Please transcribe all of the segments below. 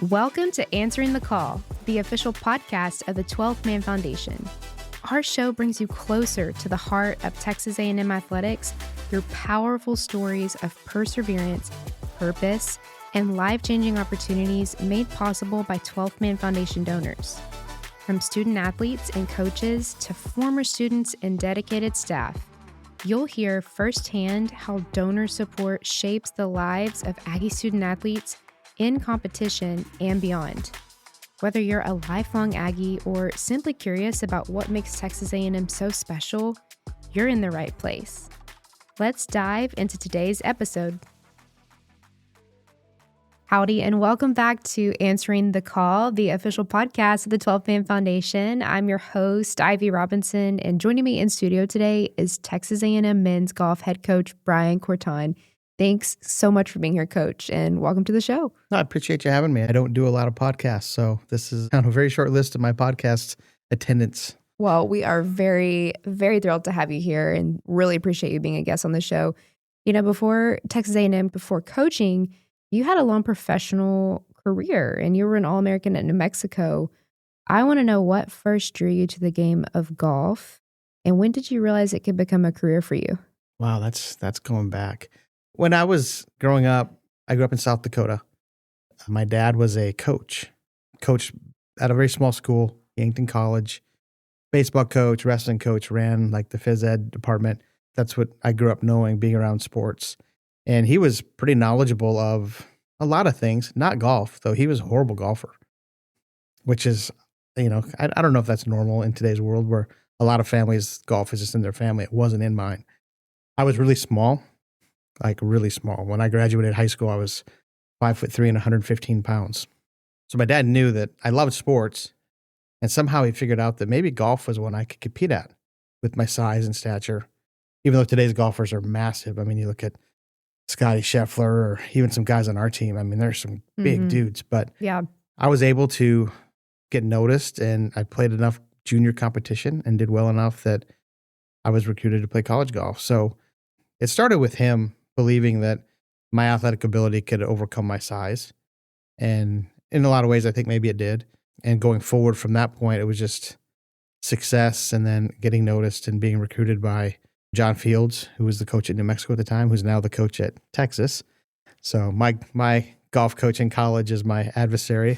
Welcome to Answering the Call, the official podcast of the 12th Man Foundation. Our show brings you closer to the heart of Texas A&M athletics through powerful stories of perseverance, purpose, and life-changing opportunities made possible by 12th Man Foundation donors. From student athletes and coaches to former students and dedicated staff, you'll hear firsthand how donor support shapes the lives of Aggie student athletes in competition and beyond. Whether you're a lifelong Aggie or simply curious about what makes Texas A&M so special, you're in the right place. Let's dive into today's episode. Howdy, and welcome back to Answering the Call, the official podcast of the 12th Man Foundation. I'm your host, Ivy Robinson, and joining me in studio today is Texas A&M men's golf head coach Coach Kortan. Thanks so much for being here, Coach, and welcome to the show. I appreciate you having me. I don't do a lot of podcasts, so this is on a very short list of my podcast attendance. Well, we are very, very thrilled to have you here and really appreciate you being a guest on the show. You know, before Texas A&M, before coaching, you had a long professional career and you were an All-American at New Mexico. I want to know what first drew you to the game of golf, and when did you realize it could become a career for you? Wow, that's going back. When I was growing up, I grew up in South Dakota. My dad was a coach at a very small school, Yankton College, baseball coach, wrestling coach, ran like the phys ed department. That's what I grew up knowing, being around sports. And he was pretty knowledgeable of a lot of things, not golf, though he was a horrible golfer, which is, I don't know if that's normal in today's world where a lot of families, golf is just in their family. It wasn't in mine. I was really small. Like really small. When I graduated high school, I was 5'3" and 115 pounds. So my dad knew that I loved sports, and somehow he figured out that maybe golf was one I could compete at with my size and stature. Even though today's golfers are massive. I mean, you look at Scotty Scheffler or even some guys on our team. I mean, there's some big dudes, but yeah, I was able to get noticed, and I played enough junior competition and did well enough that I was recruited to play college golf. So it started with him believing that my athletic ability could overcome my size. And in a lot of ways, I think maybe it did. And going forward from that point, it was just success and then getting noticed and being recruited by John Fields, who was the coach at New Mexico at the time, who's now the coach at Texas. So my golf coach in college is my adversary.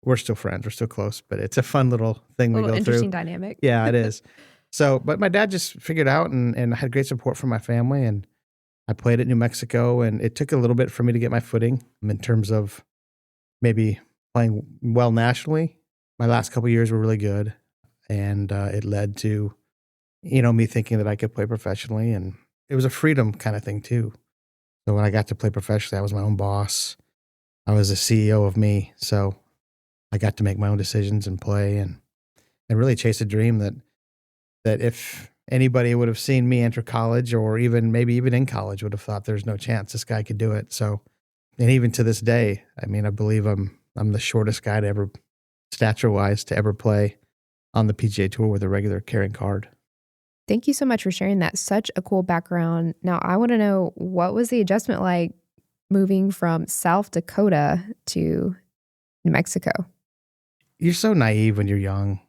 We're still friends. We're still close, but it's a fun little thing we go through. Interesting dynamic. Yeah, it is. So, but my dad just figured out and I had great support from my family, and I played at New Mexico, and it took a little bit for me to get my footing in terms of maybe playing well nationally. My last couple of years were really good, and it led to, me thinking that I could play professionally, and it was a freedom kind of thing too. So when I got to play professionally, I was my own boss. I was the CEO of me, so I got to make my own decisions and play and really chase a dream that if anybody would have seen me enter college or even in college would have thought there's no chance this guy could do it. So, and even to this day, I mean, I believe I'm the shortest guy to ever, stature-wise, to ever play on the PGA Tour with a regular carrying card. Thank you so much for sharing that. Such a cool background. Now, I want to know, what was the adjustment like moving from South Dakota to New Mexico? You're so naive when you're young.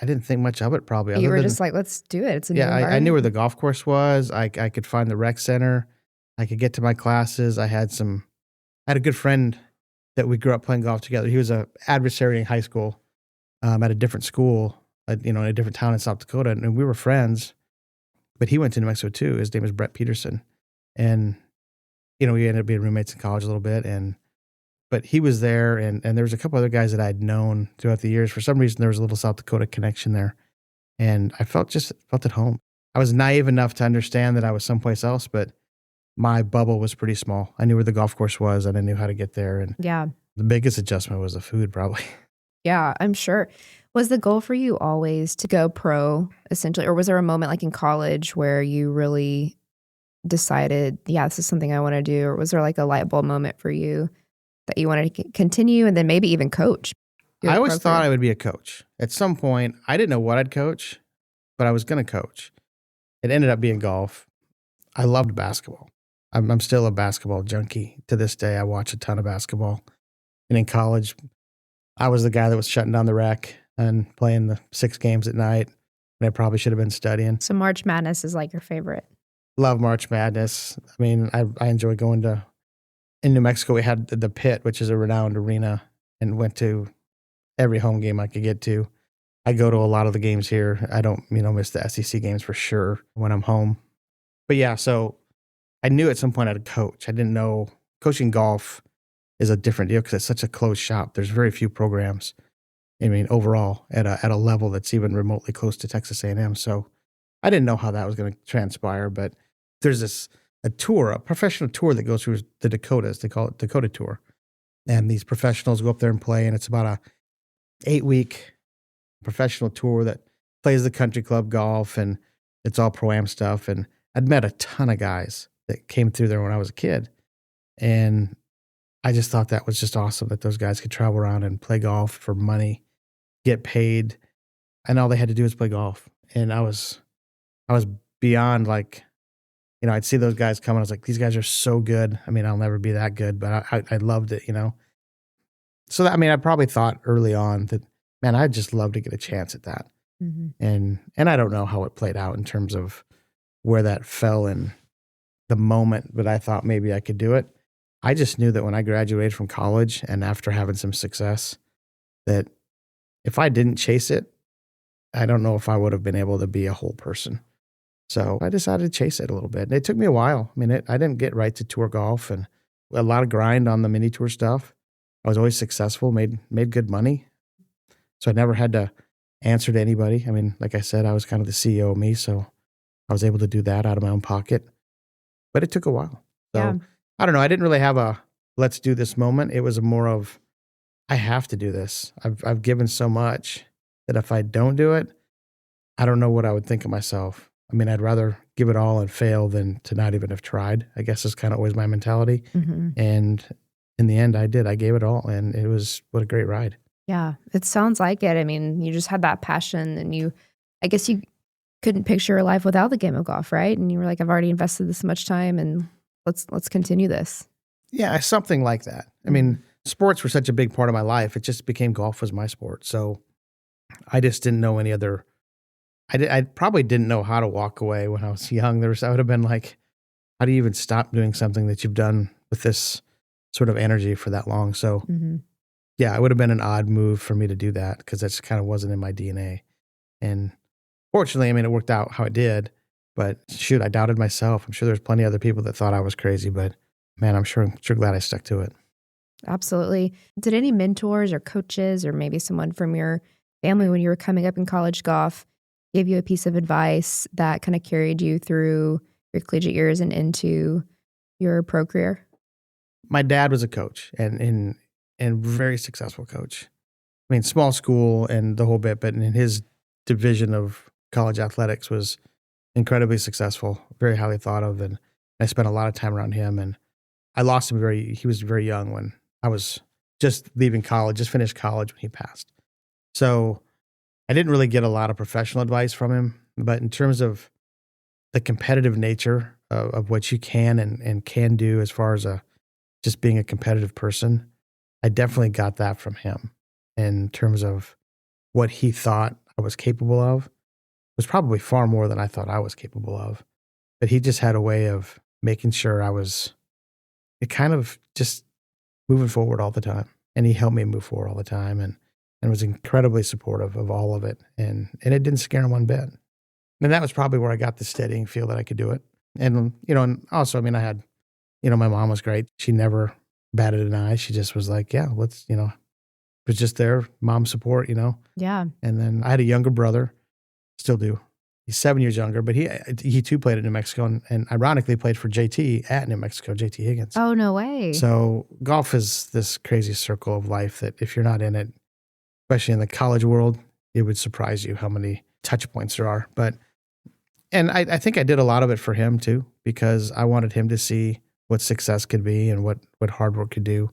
I didn't think much of it probably. You were just like, let's do it. It's a new environment. I knew where the golf course was. I could find the rec center. I could get to my classes. I had a good friend that we grew up playing golf together. He was an adversary in high school at a different school, in a different town in South Dakota. And we were friends, but he went to New Mexico too. His name was Brett Peterson. And, we ended up being roommates in college a little bit. But he was there, and there was a couple other guys that I'd known throughout the years. For some reason, there was a little South Dakota connection there, and I felt at home. I was naive enough to understand that I was someplace else, but my bubble was pretty small. I knew where the golf course was, and I knew how to get there. And yeah, the biggest adjustment was the food, probably. Yeah, I'm sure. Was the goal for you always to go pro, essentially, or was there a moment like in college where you really decided, yeah, this is something I want to do, or was there like a light bulb moment for you that you wanted to continue and then maybe even coach? I always thought I would be a coach. At some point, I didn't know what I'd coach, but I was going to coach. It ended up being golf. I loved basketball. I'm still a basketball junkie to this day. I watch a ton of basketball. And in college, I was the guy that was shutting down the rec and playing the 6 games at night. And I probably should have been studying. So March Madness is like your favorite. Love March Madness. I mean, I enjoy going to, in New Mexico, we had the Pit, which is a renowned arena, and went to every home game I could get to. I go to a lot of the games here. I don't, miss the SEC games for sure when I'm home. But yeah, so I knew at some point I'd coach. I didn't know coaching golf is a different deal because it's such a closed shop. There's very few programs. Overall at a level that's even remotely close to Texas A&M. So I didn't know how that was going to transpire, but there's a professional tour that goes through the Dakotas. They call it Dakota Tour. And these professionals go up there and play, and it's about a 8-week professional tour that plays the country club golf, and it's all pro-am stuff. And I'd met a ton of guys that came through there when I was a kid. And I just thought that was just awesome that those guys could travel around and play golf for money, get paid, and all they had to do was play golf. And I was beyond I'd see those guys come and I was like, these guys are so good. I'll never be that good, but I loved it, So that, I probably thought early on that, man, I'd just love to get a chance at that. Mm-hmm. And I don't know how it played out in terms of where that fell in the moment, but I thought maybe I could do it. I just knew that when I graduated from college and after having some success, that if I didn't chase it, I don't know if I would have been able to be a whole person. So I decided to chase it a little bit. And it took me a while. I didn't get right to tour golf, and a lot of grind on the mini tour stuff. I was always successful, made good money. So I never had to answer to anybody. Like I said, I was kind of the CEO of me, so I was able to do that out of my own pocket. But it took a while. So Yeah. I don't know. I didn't really have a let's do this moment. It was more of, I have to do this. I've given so much that if I don't do it, I don't know what I would think of myself. I'd rather give it all and fail than to not even have tried, I guess is kind of always my mentality. Mm-hmm. And in the end, I did. I gave it all, and it was, what a great ride. Yeah, it sounds like it. You just had that passion, and I guess you couldn't picture your life without the game of golf, right? And you were like, I've already invested this much time, and let's continue this. Yeah, something like that. Sports were such a big part of my life. It just became golf was my sport. So I just didn't know any other. I probably didn't know how to walk away when I was young. I would have been like, how do you even stop doing something that you've done with this sort of energy for that long? So yeah, it would have been an odd move for me to do that because that just kind of wasn't in my DNA. And fortunately, it worked out how it did. But shoot, I doubted myself. I'm sure there's plenty of other people that thought I was crazy, but man, I'm sure glad I stuck to it. Absolutely. Did any mentors or coaches or maybe someone from your family when you were coming up in college golf give you a piece of advice that kind of carried you through your collegiate years and into your pro career? My dad was a coach and very successful coach. Small school and the whole bit, but in his division of college athletics was incredibly successful, very highly thought of. And I spent a lot of time around him, and I lost him he was very young when I was just leaving college, just finished college when he passed. So I didn't really get a lot of professional advice from him, but in terms of the competitive nature of what you can and can do as far as just being a competitive person, I definitely got that from him. In terms of what he thought I was capable of was probably far more than I thought I was capable of. But he just had a way of making sure I was kind of just moving forward all the time. And he helped me move forward all the time and was incredibly supportive of all of it. And it didn't scare him one bit. And that was probably where I got the steadying feel that I could do it. And, and also, I had, my mom was great. She never batted an eye. She just was like, yeah, let's, was just there, mom support, Yeah. And then I had a younger brother, still do. He's 7 years younger, but he too played at New Mexico and ironically played for JT at New Mexico, JT Higgins. Oh, no way. So golf is this crazy circle of life that if you're not in it, especially in the college world, it would surprise you how many touch points there are. And I think I did a lot of it for him too, because I wanted him to see what success could be and what hard work could do.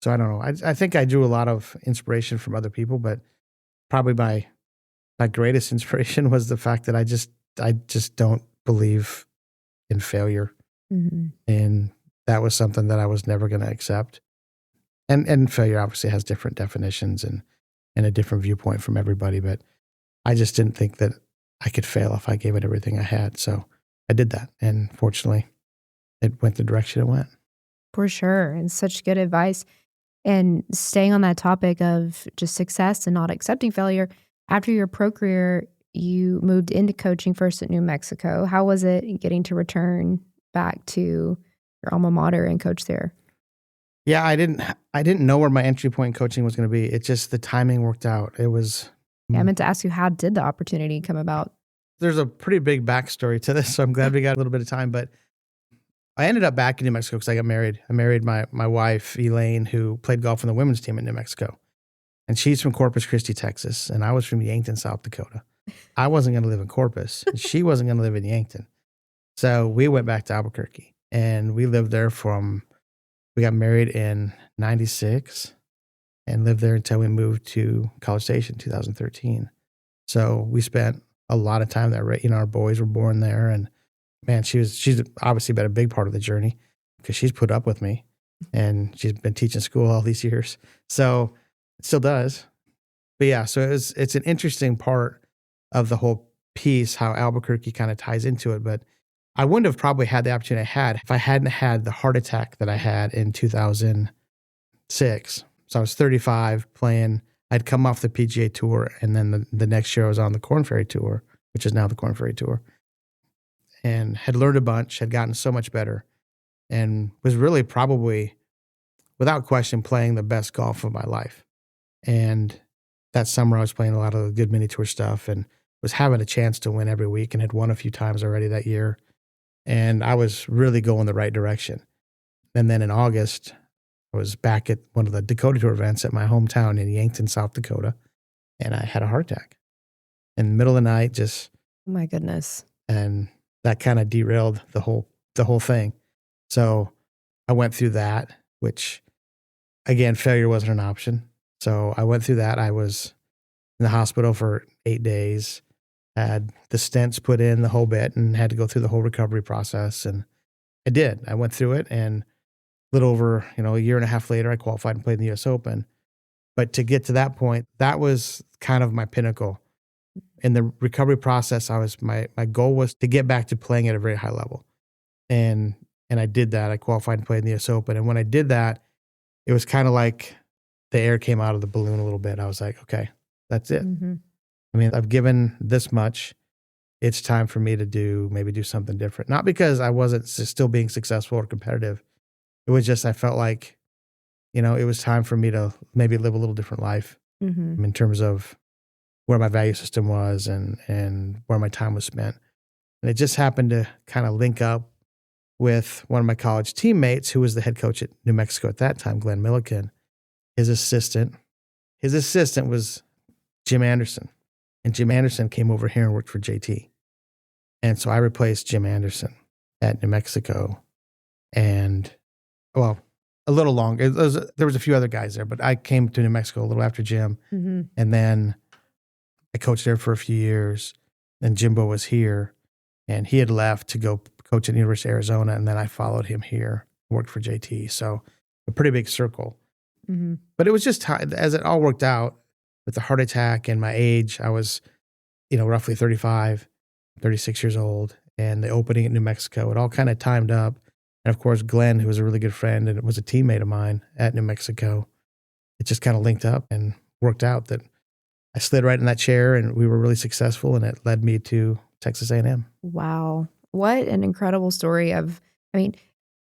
So I don't know. I think I drew a lot of inspiration from other people, but probably my greatest inspiration was the fact that I just don't believe in failure. And that was something that I was never going to accept. And failure obviously has different definitions and a different viewpoint from everybody, but I just didn't think that I could fail if I gave it everything I had. So I did that. And fortunately, it went the direction it went. For sure. And such good advice. And staying on that topic of just success and not accepting failure, after your pro career, you moved into coaching first at New Mexico. How was it getting to return back to your alma mater and coach there? Yeah, I didn't know where my entry point in coaching was going to be. It just, the timing worked out. It was. Yeah, I meant to ask you, how did the opportunity come about? There's a pretty big backstory to this, so I'm glad we got a little bit of time. But I ended up back in New Mexico because I got married. I married my wife, Elaine, who played golf on the women's team in New Mexico. And she's from Corpus Christi, Texas, and I was from Yankton, South Dakota. I wasn't going to live in Corpus, and she wasn't going to live in Yankton. So we went back to Albuquerque, and we lived there we got married in 96 and lived there until we moved to College Station in 2013. So we spent a lot of time there. Right? Our boys were born there, and man, she's obviously been a big part of the journey because she's put up with me, and she's been teaching school all these years. So it still does. But yeah, so it's an interesting part of the whole piece, how Albuquerque kind of ties into it. But I wouldn't have probably had the opportunity I had if I hadn't had the heart attack that I had in 2006. So I was 35 playing. I'd come off the PGA Tour, and then the next year I was on the Korn Ferry Tour, which is now the Korn Ferry Tour, and had learned a bunch, had gotten so much better, and was really probably, without question, playing the best golf of my life. And that summer I was playing a lot of the good mini tour stuff and was having a chance to win every week and had won a few times already that year. And I was really going the right direction. And then in August, I was back at one of the Dakota Tour events at my hometown in Yankton, South Dakota, and I had a heart attack in the middle of the night. Just, oh my goodness! And that kind of derailed the whole thing. So I went through that, which again, failure wasn't an option. So I went through that. I was in the hospital for 8 days. Had the stents put in, the whole bit, and had to go through the whole recovery process. And I did. I went through it, and a little over, a year and a half later, I qualified and played in the US Open. But to get to that point, that was kind of my pinnacle. In the recovery process, my goal was to get back to playing at a very high level. And I did that. I qualified and played in the US Open. And when I did that, it was kind of like the air came out of the balloon a little bit. I was like, okay, that's it. Mm-hmm. I mean, I've given this much. It's time for me to maybe do something different. Not because I wasn't still being successful or competitive. It was just, I felt like, it was time for me to maybe live a little different life in terms of where my value system was and where my time was spent. And it just happened to kind of link up with one of my college teammates who was the head coach at New Mexico at that time, Glenn Milliken. His assistant was Jim Anderson. And Jim Anderson came over here and worked for JT. And so I replaced Jim Anderson at New Mexico. And, well, a little longer. There was a few other guys there, but I came to New Mexico a little after Jim. Mm-hmm. And then I coached there for a few years. Then Jimbo was here, and he had left to go coach at the University of Arizona. And then I followed him here, worked for JT. So a pretty big circle. Mm-hmm. But it was just, as it all worked out, with the heart attack and my age, I was, roughly 35, 36 years old, and the opening at New Mexico, it all kind of timed up. And of course, Glenn, who was a really good friend and was a teammate of mine at New Mexico, it just kind of linked up and worked out that I slid right in that chair and we were really successful, and it led me to Texas A&M. Wow. What an incredible story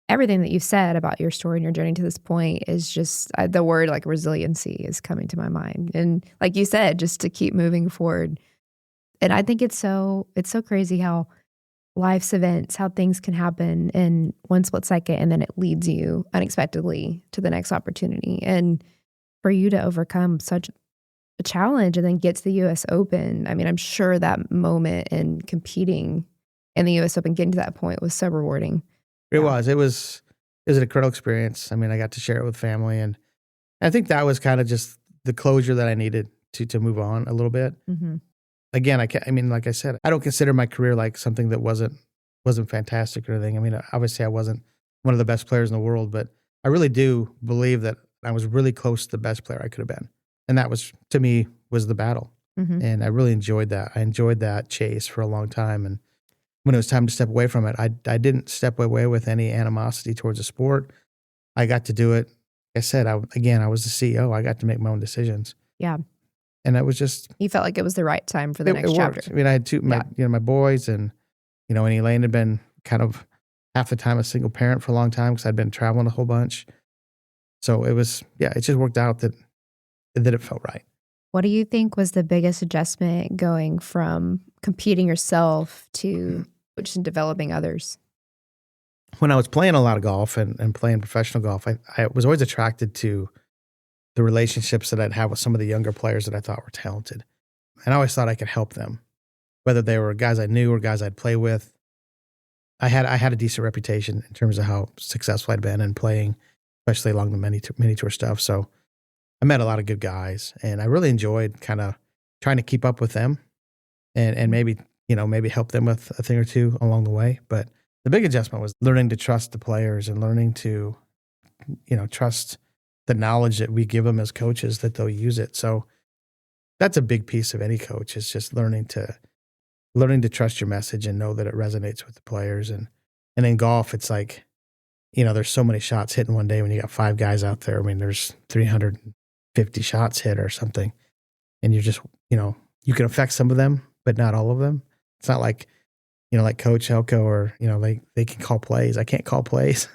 everything that you've said about your story and your journey to this point is just the word like resiliency is coming to my mind. And like you said, just to keep moving forward. And I think it's so crazy how life's events, how things can happen in one split second, and then it leads you unexpectedly to the next opportunity. And for you to overcome such a challenge and then get to the US Open, I'm sure that moment in competing in the US Open, getting to that point was so rewarding. It was an incredible experience. I got to share it with family, and I think that was kind of just the closure that I needed to move on a little bit. Mm-hmm. Again, like I said, I don't consider my career like something that wasn't wasn't fantastic or anything. I mean, obviously I wasn't one of the best players in the world, but I really do believe that I was really close to the best player I could have been. And that was, to me, was the battle. Mm-hmm. And I really enjoyed that. I enjoyed that chase for a long time. And when it was time to step away from it, I didn't step away with any animosity towards the sport. I got to do it. Like I said, I was the CEO. I got to make my own decisions. Yeah. And it was just, You felt like it was the right time for the next it chapter. worked. I mean, I had my boys, and and Elaine had been kind of half the time a single parent for a long time because I'd been traveling a whole bunch. So it was, it just worked out that it felt right. What do you think was the biggest adjustment going from competing yourself to just developing others? When I was playing a lot of golf and playing professional golf, I was always attracted to the relationships that I'd have with some of the younger players that I thought were talented. And I always thought I could help them, whether they were guys I knew or guys I'd play with. I had a decent reputation in terms of how successful I'd been in playing, especially along the mini tour stuff. So I met a lot of good guys, and I really enjoyed kind of trying to keep up with them and maybe help them with a thing or two along the way. But the big adjustment was learning to trust the players and learning to, trust the knowledge that we give them as coaches, that they'll use it. So that's a big piece of any coach, is just learning to trust your message and know that it resonates with the players. And in golf, it's like, there's so many shots hit in one day when you got 5 guys out there. I mean, there's 350 shots hit or something. And you're just, you can affect some of them, but not all of them. It's not like, like Coach Elko or, they can call plays. I can't call plays.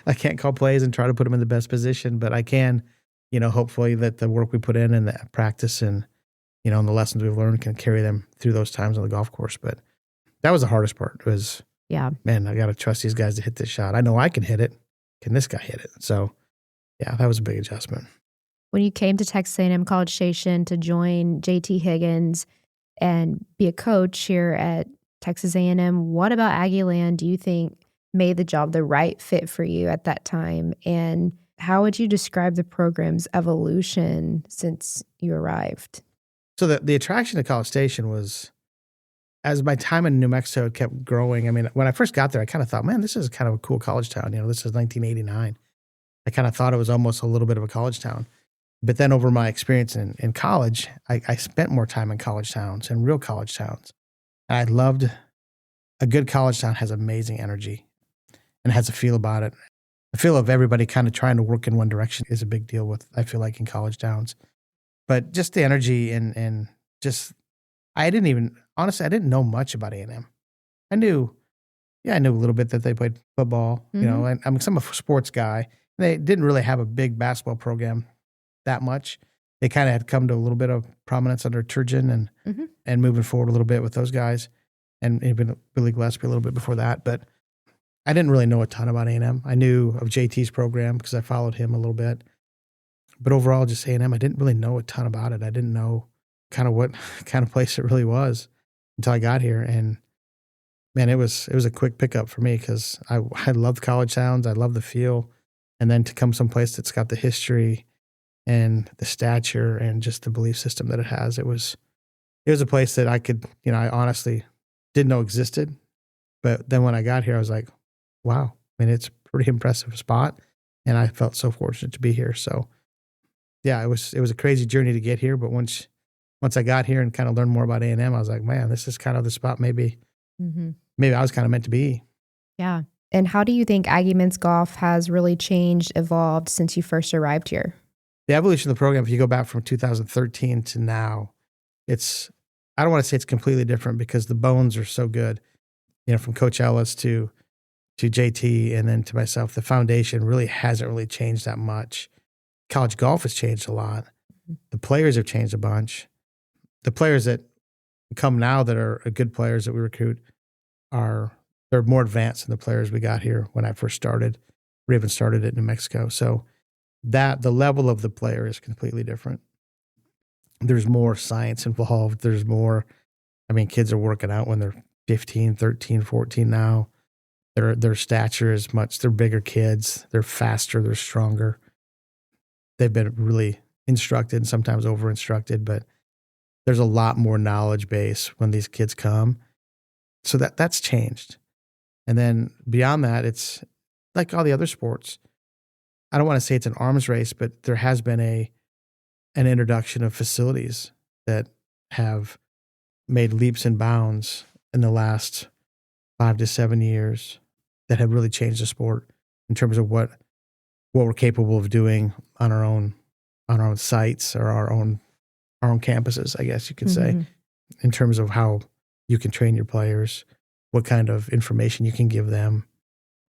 I can't call plays and try to put them in the best position, but I can, hopefully that the work we put in and the practice and, and the lessons we've learned can carry them through those times on the golf course. But that was the hardest part, was, man, I got to trust these guys to hit this shot. I know I can hit it. Can this guy hit it? So, that was a big adjustment. When you came to Texas A&M College Station to join JT Higgins and be a coach here at Texas A&M, what about Aggie Land do you think made the job the right fit for you at that time? And how would you describe the program's evolution since you arrived? So the attraction to College Station was, as my time in New Mexico kept growing. I mean, when I first got there, I kind of thought, man, this is kind of a cool college town. This is 1989. I kind of thought it was almost a little bit of a college town. But then over my experience in college, I spent more time in college towns and real college towns. And I loved, a good college town has amazing energy and has a feel about it. The feel of everybody kind of trying to work in one direction is a big deal with, I feel like, in college towns. But just the energy and just, I didn't know much about A&M. I knew a little bit that they played football, and I'm a sports guy. They didn't really have a big basketball program that much. They kind of had come to a little bit of prominence under Turgeon and moving forward a little bit with those guys, and even Billy Gillespie a little bit before that. But I didn't really know a ton about A&M. I knew of JT's program because I followed him a little bit. But overall, just A&M, I didn't really know a ton about it. I didn't know kind of what kind of place it really was until I got here. And man, it was a quick pickup for me because I love college towns. I love the feel. And then to come someplace that's got the history and the stature and just the belief system that it has, it was a place that I could, I honestly didn't know existed. But then when I got here, I was like, wow, I mean, it's a pretty impressive spot. And I felt so fortunate to be here. So yeah, it was a crazy journey to get here. But once I got here and kind of learned more about A&M, I was like, man, this is kind of the spot maybe I was kind of meant to be. Yeah. And how do you think Aggie men's golf has really changed, evolved since you first arrived here? The evolution of the program, if you go back from 2013 to now, I don't want to say it's completely different because the bones are so good. From Coach Ellis to JT and then to myself, the foundation really hasn't really changed that much. College golf has changed a lot. The players have changed a bunch. The players that come now that are good players that we recruit they're more advanced than the players we got here when I first started, or even started at New Mexico. So the level of the player is completely different. There's more science involved. There's more, kids are working out when they're 15, 13, 14 now. Their stature is they're bigger kids. They're faster. They're stronger. They've been really instructed and sometimes over-instructed, but there's a lot more knowledge base when these kids come. So that's changed. And then beyond that, it's like all the other sports. I don't want to say it's an arms race, but there has been an introduction of facilities that have made leaps and bounds in the last 5 to 7 years that have really changed the sport in terms of what we're capable of doing on our own sites or our own campuses, I guess you could say, in terms of how you can train your players, what kind of information you can give them,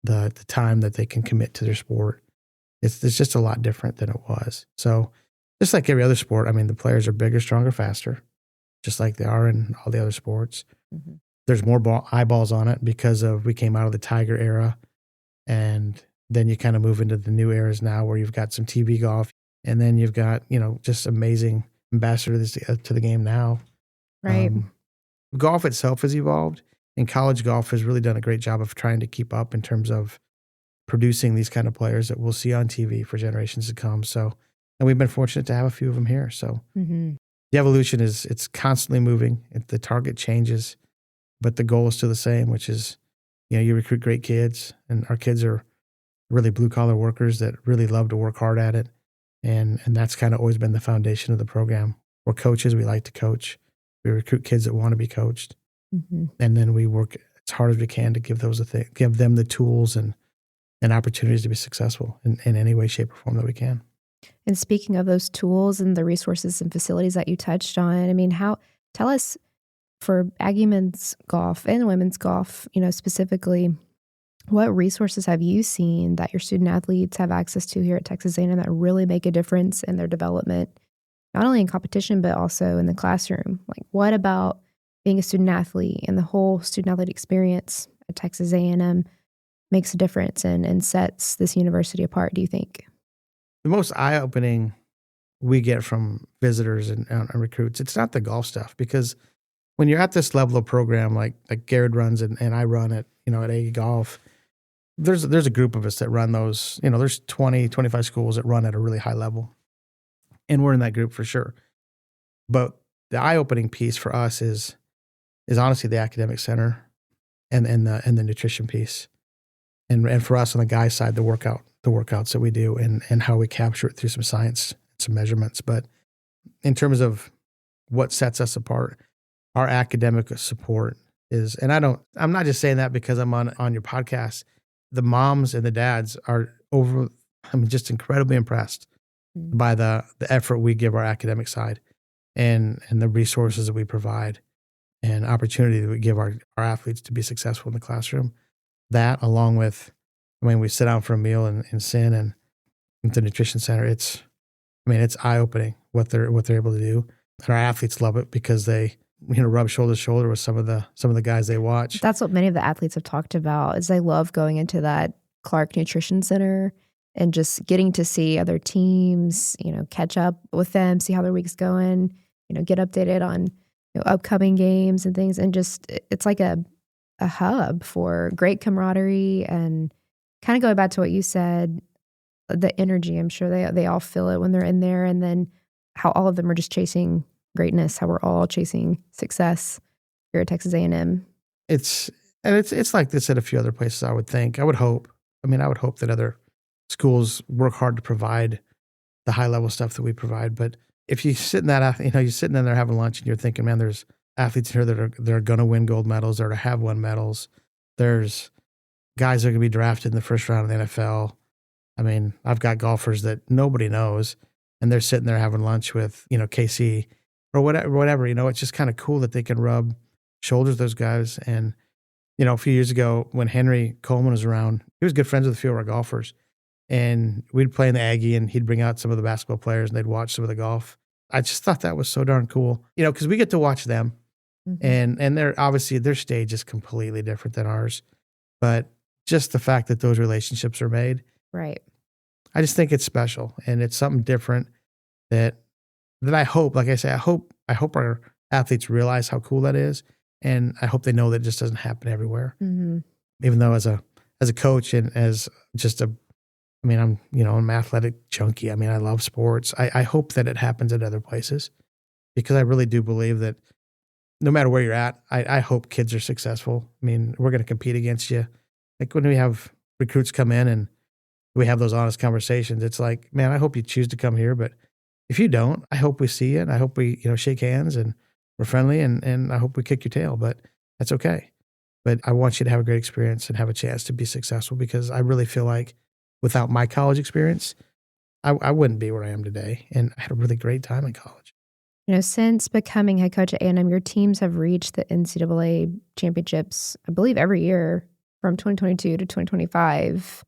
the time that they can commit to their sport. It's just a lot different than it was. So just like every other sport, I mean, the players are bigger, stronger, faster, just like they are in all the other sports. There's more eyeballs on it because we came out of the Tiger era, and then you kind of move into the new eras now where you've got some TV golf, and then you've got, just amazing ambassadors to the game now. Right. Golf itself has evolved, and college golf has really done a great job of trying to keep up in terms of producing these kind of players that we'll see on TV for generations to come. So, and we've been fortunate to have a few of them here. So the evolution it's constantly moving. The target changes, but the goal is still the same, which is, you recruit great kids, and our kids are really blue collar workers that really love to work hard at it. And that's kind of always been the foundation of the program. We're coaches. We like to coach. We recruit kids that want to be coached. And then we work as hard as we can to give them the tools and opportunities to be successful in any way, shape, or form that we can. And speaking of those tools and the resources and facilities that you touched on, I mean, tell us for Aggie men's golf and women's golf, specifically, what resources have you seen that your student athletes have access to here at Texas A&M that really make a difference in their development, not only in competition, but also in the classroom? Like, what about being a student athlete and the whole student athlete experience at Texas A&M makes a difference and sets this university apart, do you think? The most eye-opening we get from visitors and recruits, it's not the golf stuff, because when you're at this level of program like Garrett runs and I run at Aggie Golf, there's a group of us that run those, there's 20, 25 schools that run at a really high level. And we're in that group for sure. But the eye-opening piece for us is honestly the academic center and the nutrition piece. And for us on the guys' side, the workouts that we do and how we capture it through some science, some measurements. But in terms of what sets us apart, our academic support is, and I'm not just saying that because I'm on your podcast. The moms and the dads are just incredibly impressed by the effort we give our academic side and the resources that we provide and opportunity that we give our athletes to be successful in the classroom. That, along with, we sit down for a meal in Sin and at the nutrition center, it's eye-opening what they're able to do. And our athletes love it because they, rub shoulder to shoulder with some of the guys they watch. That's what many of the athletes have talked about, is they love going into that Clark Nutrition Center and just getting to see other teams, catch up with them, see how their week's going, get updated on upcoming games and things. And just, it's like a hub for great camaraderie and kind of going back to what you said, the energy. I'm sure they all feel it when they're in there, and then how all of them are just chasing greatness, how we're all chasing success here at Texas A&M. It's like this at a few other places, I would think. I would hope that other schools work hard to provide the high level stuff that we provide. But if you sit in that, you're sitting in there having lunch and you're thinking, man, there's athletes here that are going to win gold medals or to have won medals. There's guys that are going to be drafted in the first round of the NFL. I've got golfers that nobody knows, and they're sitting there having lunch with, KC or whatever. It's just kind of cool that they can rub shoulders with those guys. And, a few years ago when Henry Coleman was around, he was good friends with a few of our golfers. And we'd play in the Aggie, and he'd bring out some of the basketball players, and they'd watch some of the golf. I just thought that was so darn cool, because we get to watch them. And they're obviously, their stage is completely different than ours. But just the fact that those relationships are made. Right. I just think it's special, and it's something different that I hope, like I say, I hope our athletes realize how cool that is. And I hope they know that it just doesn't happen everywhere. Even though as a coach and as just I'm an athletic junkie. I love sports. I hope that it happens at other places, because I really do believe that no matter where you're at, I hope kids are successful. I mean, we're going to compete against you. Like when we have recruits come in and we have those honest conversations, it's like, man, I hope you choose to come here, but if you don't, I hope we see you and I hope we, shake hands and we're friendly and I hope we kick your tail, but that's okay. But I want you to have a great experience and have a chance to be successful, because I really feel like without my college experience, I wouldn't be where I am today. And I had a really great time in college. Since becoming head coach at A&M, your teams have reached the NCAA championships, I believe, every year from 2022 to 2025,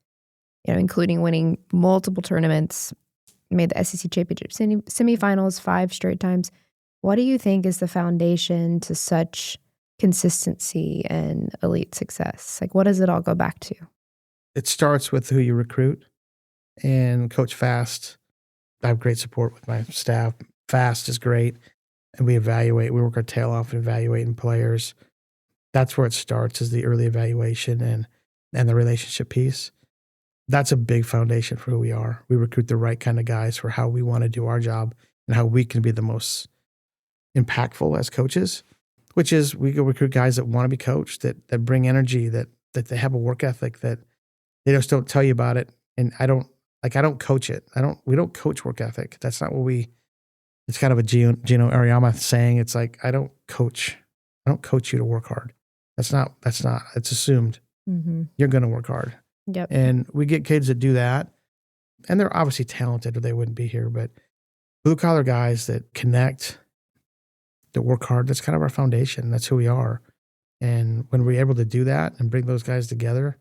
including winning multiple tournaments, made the SEC championship semifinals 5 straight times. What do you think is the foundation to such consistency and elite success? Like, what does it all go back to? It starts with who you recruit. And Coach Fast, I have great support with my staff. Fast is great. And we work our tail off evaluating players. That's where it starts, is the early evaluation and the relationship piece. That's a big foundation for who we are. We recruit the right kind of guys for how we want to do our job and how we can be the most impactful as coaches, which is we go recruit guys that want to be coached, that bring energy, that they have a work ethic, that they just don't tell you about it. And I don't coach it. We don't coach work ethic. That's not what it's kind of a Gino Ariama saying. It's like, I don't coach you to work hard. That's not, it's assumed. Mm-hmm. You're going to work hard. Yep. And we get kids that do that, and they're obviously talented or they wouldn't be here, but blue collar guys that connect, that work hard, that's kind of our foundation. That's who we are. And when we're able to do that and bring those guys together,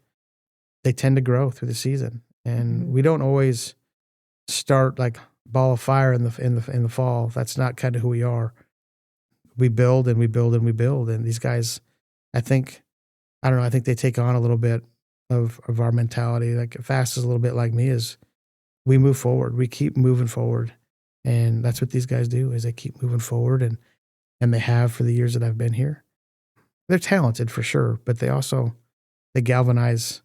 they tend to grow through the season. And we don't always start like ball of fire in the fall. That's not kind of who we are. We build and we build and we build. And these guys, I think they take on a little bit of our mentality. Like Fast is a little bit like me, is we move forward. We keep moving forward. And that's what these guys do, is they keep moving forward, and they have for the years that I've been here. They're talented for sure, but they galvanize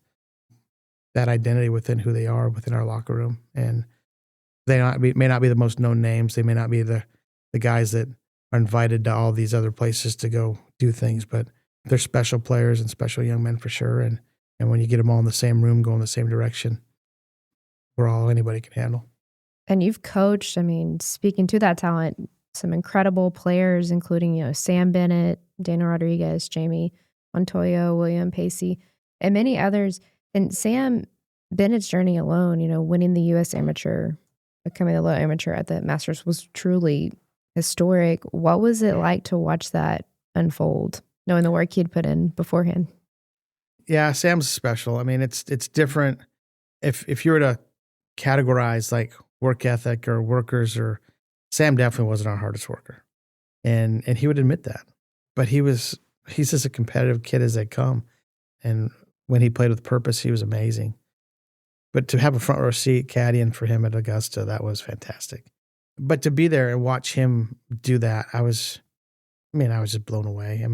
that identity within who they are within our locker room. And they may not be the most known names. They may not be the guys that are invited to all these other places to go do things, but they're special players and special young men for sure. And when you get them all in the same room, going the same direction, we're all anybody can handle. And you've coached, speaking to that talent, some incredible players, including, Sam Bennett, Daniel Rodriguez, Jamie Montoya, William Pacey, and many others. And Sam Bennett's journey alone, winning the U.S. Amateur, becoming the low amateur at the Masters, was truly historic. What was it like to watch that unfold, knowing the work he'd put in beforehand? Yeah, Sam's special. It's different. If you were to categorize like work ethic or workers, or Sam definitely wasn't our hardest worker, and he would admit that. But he's just a competitive kid as they come, and when he played with purpose, he was amazing. But to have a front row seat caddying for him at Augusta, that was fantastic. But to be there and watch him do that, I was just blown away.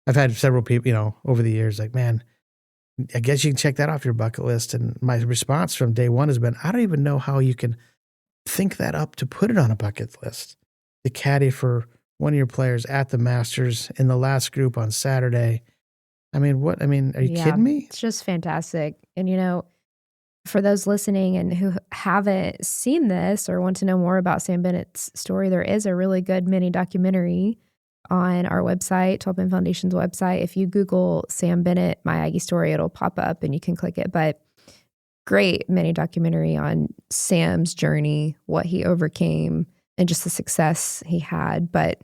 I've had several people, over the years, like, man, I guess you can check that off your bucket list. And my response from day one has been, I don't even know how you can think that up to put it on a bucket list. To caddy for one of your players at the Masters in the last group on Saturday. Are you kidding me? It's just fantastic. And, for those listening and who haven't seen this or want to know more about Sam Bennett's story, there is a really good mini documentary on our website, 12 Man Foundation's website. If you Google Sam Bennett, My Aggie Story, it'll pop up and you can click it. But great mini documentary on Sam's journey, what he overcame, and just the success he had. But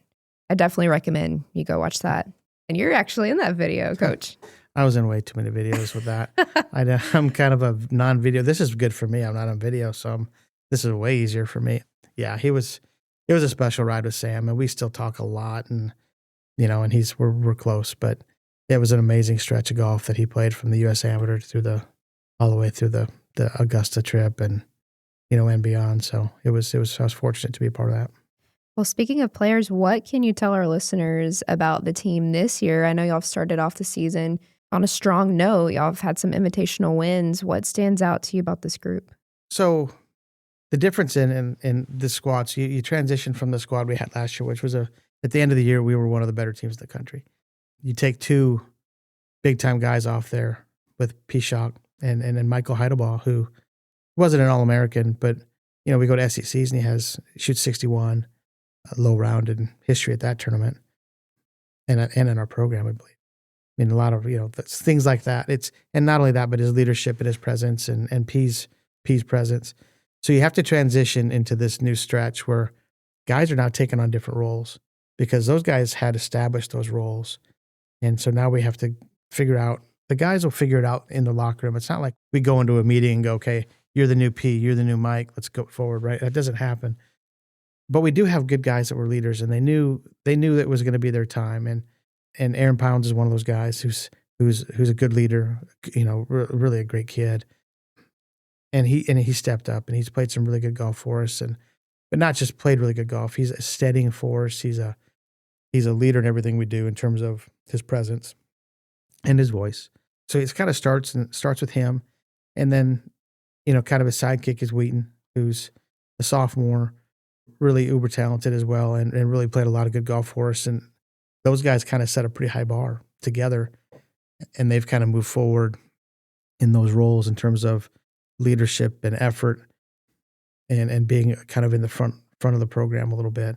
I definitely recommend you go watch that. And you're actually in that video, Coach. I was in way too many videos with that. I'm kind of a non-video. This is good for me. I'm not on video, so this is way easier for me. Yeah, it was a special ride with Sam, and we still talk a lot, and and we're close. But it was an amazing stretch of golf that he played from the U.S. Amateur all the way through the Augusta trip, and and beyond. So I was fortunate to be a part of that. Well, speaking of players, what can you tell our listeners about the team this year? I know y'all have started off the season on a strong note. Y'all have had some invitational wins. What stands out to you about this group? So the difference in the squads, you transition from the squad we had last year, which was a at the end of the year, we were one of the better teams in the country. You take two big-time guys off there with P-Shock and then Michael Heidelbaugh, who wasn't an All-American, but, we go to SECs and he shoots 61, low-rounded history at that tournament, and in our program, I believe. I mean, a lot of, things like that. And not only that, but his leadership and his presence and P's presence. So you have to transition into this new stretch where guys are now taking on different roles because those guys had established those roles. And so now we have to figure out, the guys will figure it out in the locker room. It's not like we go into a meeting and go, okay, you're the new P, you're the new Mike, let's go forward, right? That doesn't happen. But we do have good guys that were leaders, and they knew that it was going to be their time. And Aaron Pounds is one of those guys who's a good leader, really a great kid. And he stepped up, and he's played some really good golf for us, but not just played really good golf. He's a steadying force. He's a leader in everything we do in terms of his presence and his voice. So it kind of starts with him, and then kind of his sidekick is Wheaton, who's a sophomore, really uber talented as well, and really played a lot of good golf for us. And those guys kind of set a pretty high bar together, and they've kind of moved forward in those roles in terms of leadership and effort and being kind of in the front of the program a little bit.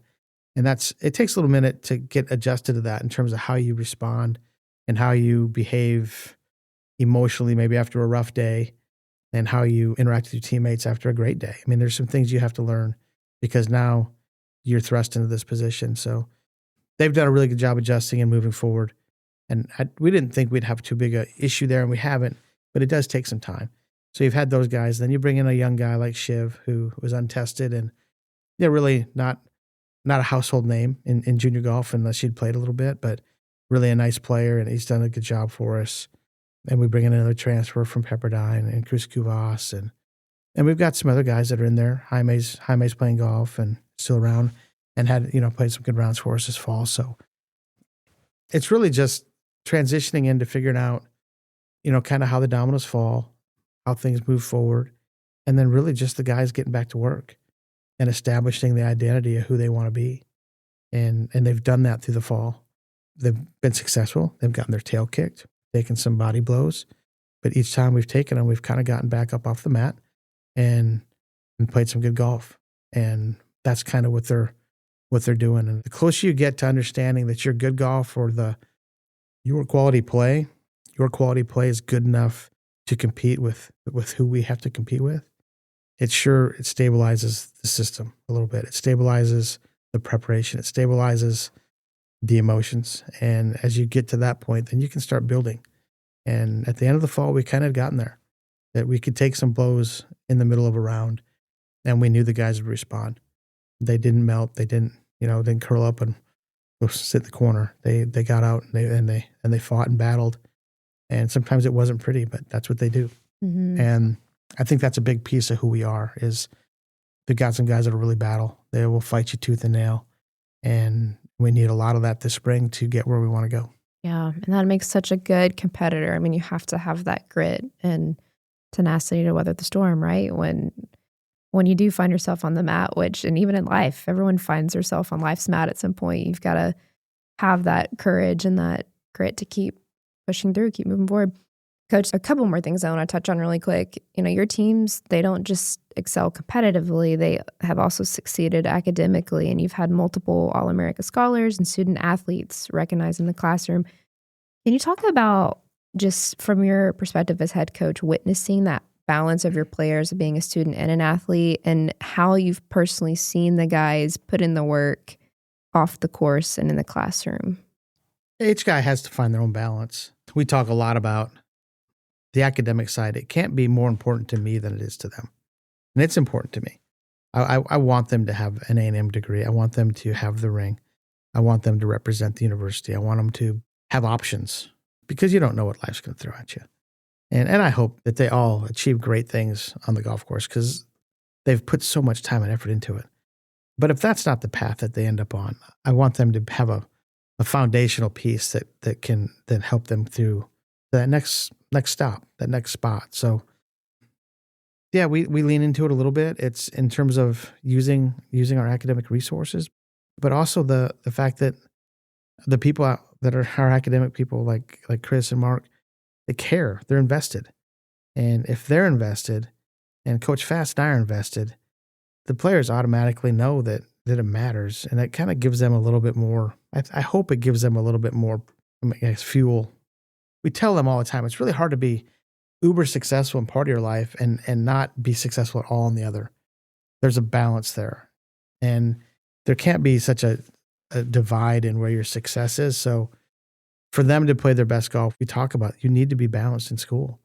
And it takes a little minute to get adjusted to that in terms of how you respond and how you behave emotionally, maybe after a rough day, and how you interact with your teammates after a great day. I mean, there's some things you have to learn because now you're thrust into this position. So they've done a really good job adjusting and moving forward. And we didn't think we'd have too big a issue there, and we haven't, but it does take some time. So you've had those guys. Then you bring in a young guy like Shiv, who was untested, and they're really not a household name in junior golf unless she'd played a little bit, but really a nice player, and he's done a good job for us. And we bring in another transfer from Pepperdine and Chris Kuvas, and we've got some other guys that are in there. Jaime's playing golf and still around, and had played some good rounds for us this fall. So it's really just transitioning into figuring out kind of how the dominoes fall, how things move forward, and then really just the guys getting back to work and establishing the identity of who they want to be. And they've done that through the fall. They've been successful. They've gotten their tail kicked, taken some body blows, but each time we've taken them, we've kind of gotten back up off the mat and played some good golf. And that's kind of what they're doing. And the closer you get to understanding that your good golf or your quality play is good enough to compete with who we have to compete with, it stabilizes the system a little bit. It stabilizes the preparation. It stabilizes the emotions. And as you get to that point, then you can start building. And at the end of the fall, we kind of gotten there, that we could take some blows in the middle of a round, and we knew the guys would respond. They didn't melt. They didn't curl up and go sit in the corner. They got out and they fought and battled. And sometimes it wasn't pretty, but that's what they do. Mm-hmm. And I think that's a big piece of who we are, is they've got some guys that'll really battle. They will fight you tooth and nail. And we need a lot of that this spring to get where we want to go. Yeah, and that makes such a good competitor. I mean, you have to have that grit and tenacity to weather the storm, right? When you do find yourself on the mat, and even in life, everyone finds herself on life's mat at some point. You've got to have that courage and that grit to keep pushing through, keep moving forward. Coach, a couple more things I want to touch on really quick. Your teams, they don't just excel competitively, they have also succeeded academically, and you've had multiple All-America scholars and student athletes recognized in the classroom. Can you talk about, just from your perspective as head coach, witnessing that balance of your players of being a student and an athlete, and how you've personally seen the guys put in the work off the course and in the classroom? Each guy has to find their own balance. We talk a lot about the academic side. It can't be more important to me than it is to them. And it's important to me. I want them to have an A&M degree. I want them to have the ring. I want them to represent the university. I want them to have options, because you don't know what life's going to throw at you. And I hope that they all achieve great things on the golf course, because they've put so much time and effort into it. But if that's not the path that they end up on, I want them to have a foundational piece that can then help them through that next stop, that next spot. So yeah, we lean into it a little bit. It's in terms of using our academic resources, but also the fact that The people that are our academic people, like Chris and Mark, they care. They're invested. And if they're invested and Coach Fast and I are invested, the players automatically know that it matters. And it kind of gives them a little bit more, I hope it gives them a little bit more, fuel. We tell them all the time, it's really hard to be uber successful in part of your life and not be successful at all in the other. There's a balance there. And there can't be such a divide in where your success is. So for them to play their best golf, we talk about you need to be balanced in school.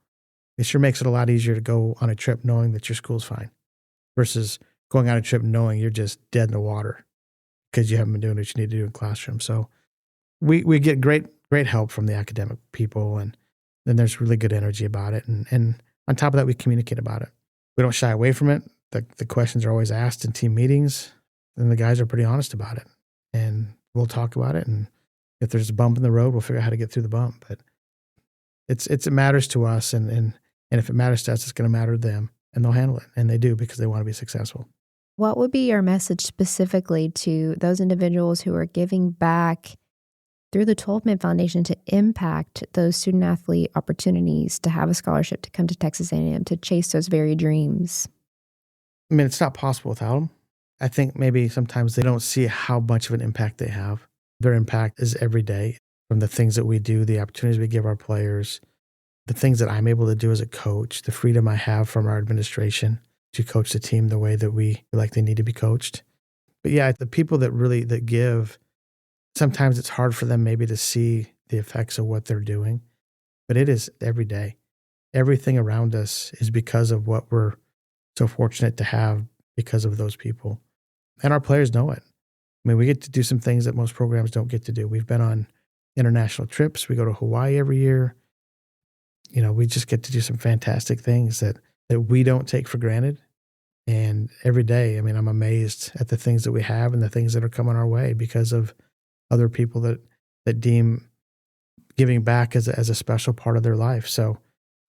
It sure makes it a lot easier to go on a trip knowing that your school's fine versus going on a trip knowing you're just dead in the water because you haven't been doing what you need to do in classroom. So we get great help from the academic people, and then there's really good energy about it. And on top of that, we communicate about it. We don't shy away from it. The questions are always asked in team meetings, and the guys are pretty honest about it. And we'll talk about it. And if there's a bump in the road, we'll figure out how to get through the bump. But it matters to us, and if it matters to us, it's going to matter to them, and they'll handle it. And they do because they want to be successful. What would be your message specifically to those individuals who are giving back through the 12-Man Foundation to impact those student-athlete opportunities to have a scholarship to come to Texas A&M, to chase those very dreams? I mean, it's not possible without them. I think maybe sometimes they don't see how much of an impact they have. Their impact is every day, from the things that we do, the opportunities we give our players, the things that I'm able to do as a coach, the freedom I have from our administration to coach the team the way that we feel like they need to be coached. But yeah, the people that give, sometimes it's hard for them maybe to see the effects of what they're doing, but it is every day. Everything around us is because of what we're so fortunate to have because of those people. And our players know it. I mean, we get to do some things that most programs don't get to do. We've been on international trips. We go to Hawaii every year. We just get to do some fantastic things that we don't take for granted. And every day, I mean, I'm amazed at the things that we have and the things that are coming our way because of other people that deem giving back as a special part of their life. So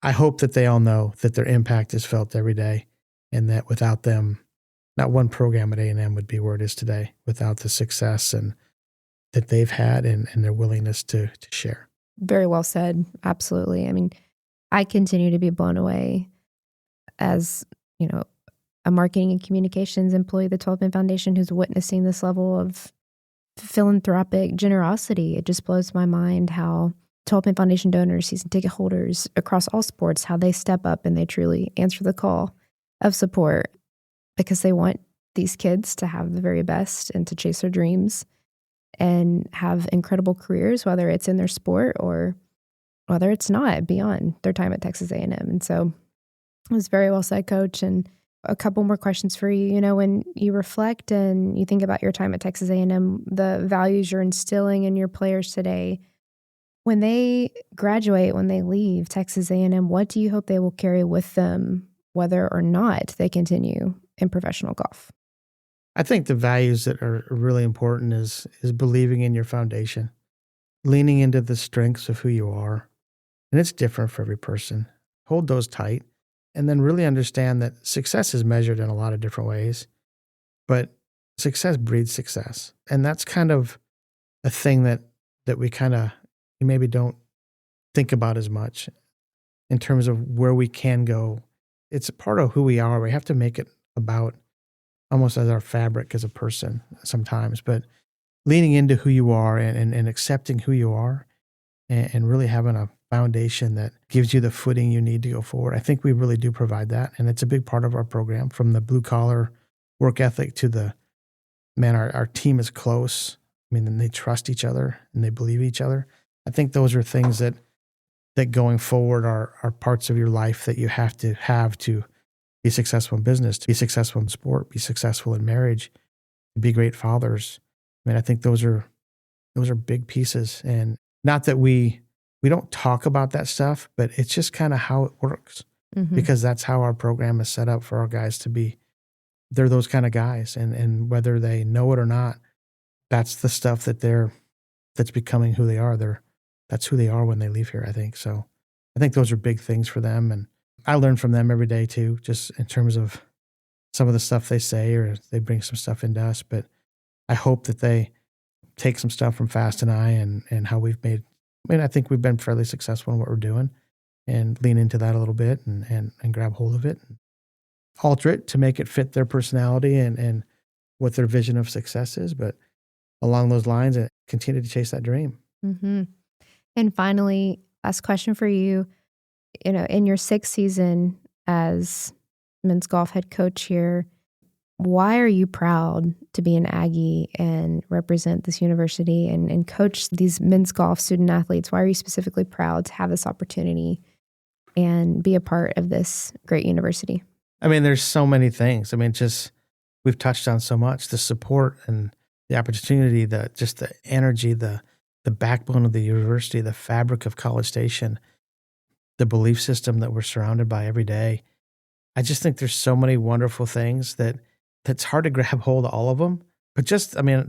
I hope that they all know that their impact is felt every day, and that without them, not one program at A&M would be where it is today without the success and that they've had and their willingness to share. Very well said. Absolutely. I mean, I continue to be blown away as, a marketing and communications employee of the 12-Man Foundation who's witnessing this level of philanthropic generosity. It just blows my mind how 12-Man Foundation donors, season ticket holders across all sports, how they step up and they truly answer the call of support because they want these kids to have the very best and to chase their dreams and have incredible careers, whether it's in their sport or whether it's not, beyond their time at Texas A&M. And so it was very well said, Coach. And a couple more questions for you. When you reflect and you think about your time at Texas A&M, the values you're instilling in your players today, when they graduate, when they leave Texas A&M, what do you hope they will carry with them, whether or not they continue in professional golf? I think the values that are really important is believing in your foundation, leaning into the strengths of who you are. And it's different for every person. Hold those tight. And then really understand that success is measured in a lot of different ways, but success breeds success. And that's kind of a thing that we kind of maybe don't think about as much in terms of where we can go. It's a part of who we are. We have to make it about almost as our fabric as a person sometimes, but leaning into who you are and accepting who you are and really having a foundation that gives you the footing you need to go forward. I think we really do provide that. And it's a big part of our program, from the blue collar work ethic to our team is close. I mean, and they trust each other and they believe each other. I think those are things that going forward are parts of your life that you have to be successful in business, to be successful in sport, be successful in marriage, to be great fathers. I mean, I think those are big pieces. And not that we don't talk about that stuff, but it's just kind of how it works, because that's how our program is set up for our guys to be. They're those kind of guys. And whether they know it or not, that's the stuff that's becoming who they are. That's who they are when they leave here, I think. So I think those are big things for them. And I learn from them every day too, just in terms of some of the stuff they say, or they bring some stuff into us. But I hope that they take some stuff from Fast and I and how we've made, I think we've been fairly successful in what we're doing, and lean into that a little bit and grab hold of it and alter it to make it fit their personality and what their vision of success is. But along those lines, and continue to chase that dream. Mm-hmm. And finally, last question for you. In your 6th season as men's golf head coach here, why are you proud to be an Aggie and represent this university and coach these men's golf student athletes? Why are you specifically proud to have this opportunity and be a part of this great university? There's so many things. We've touched on so much, the support and the opportunity, the energy, the backbone of the university, the fabric of College Station, the belief system that we're surrounded by every day. I just think there's so many wonderful things that's hard to grab hold of all of them. But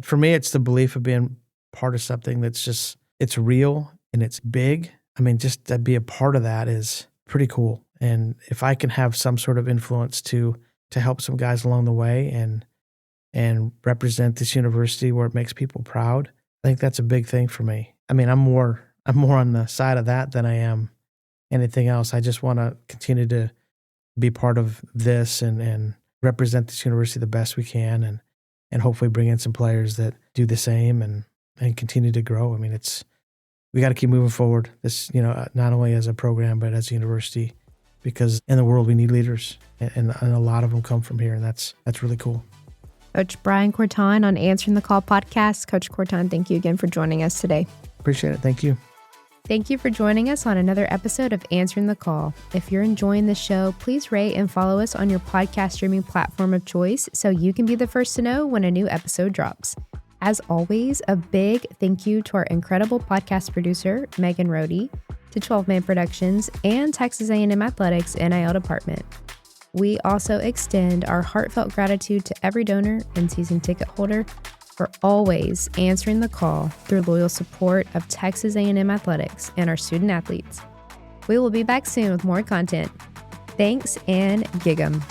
for me, it's the belief of being part of something that's it's real and it's big. Just to be a part of that is pretty cool. And if I can have some sort of influence to help some guys along the way and represent this university where it makes people proud, I think that's a big thing for me. I'm more on the side of that than I am anything else. I just want to continue to be part of this and represent this university the best we can and hopefully bring in some players that do the same and continue to grow. We got to keep moving forward. This, not only as a program, but as a university, because in the world we need leaders and a lot of them come from here. And that's really cool. Coach Brian Kortan on Answering the Call podcast. Coach Kortan, thank you again for joining us today. Appreciate it. Thank you. Thank you for joining us on another episode of Answering the Call. If you're enjoying the show, please rate and follow us on your podcast streaming platform of choice so you can be the first to know when a new episode drops. As always, a big thank you to our incredible podcast producer, Megan Rohde, to 12 Man Productions and Texas A&M Athletics NIL Department. We also extend our heartfelt gratitude to every donor and season ticket holder for always answering the call through loyal support of Texas A&M Athletics and our student athletes. We will be back soon with more content. Thanks and gig 'em.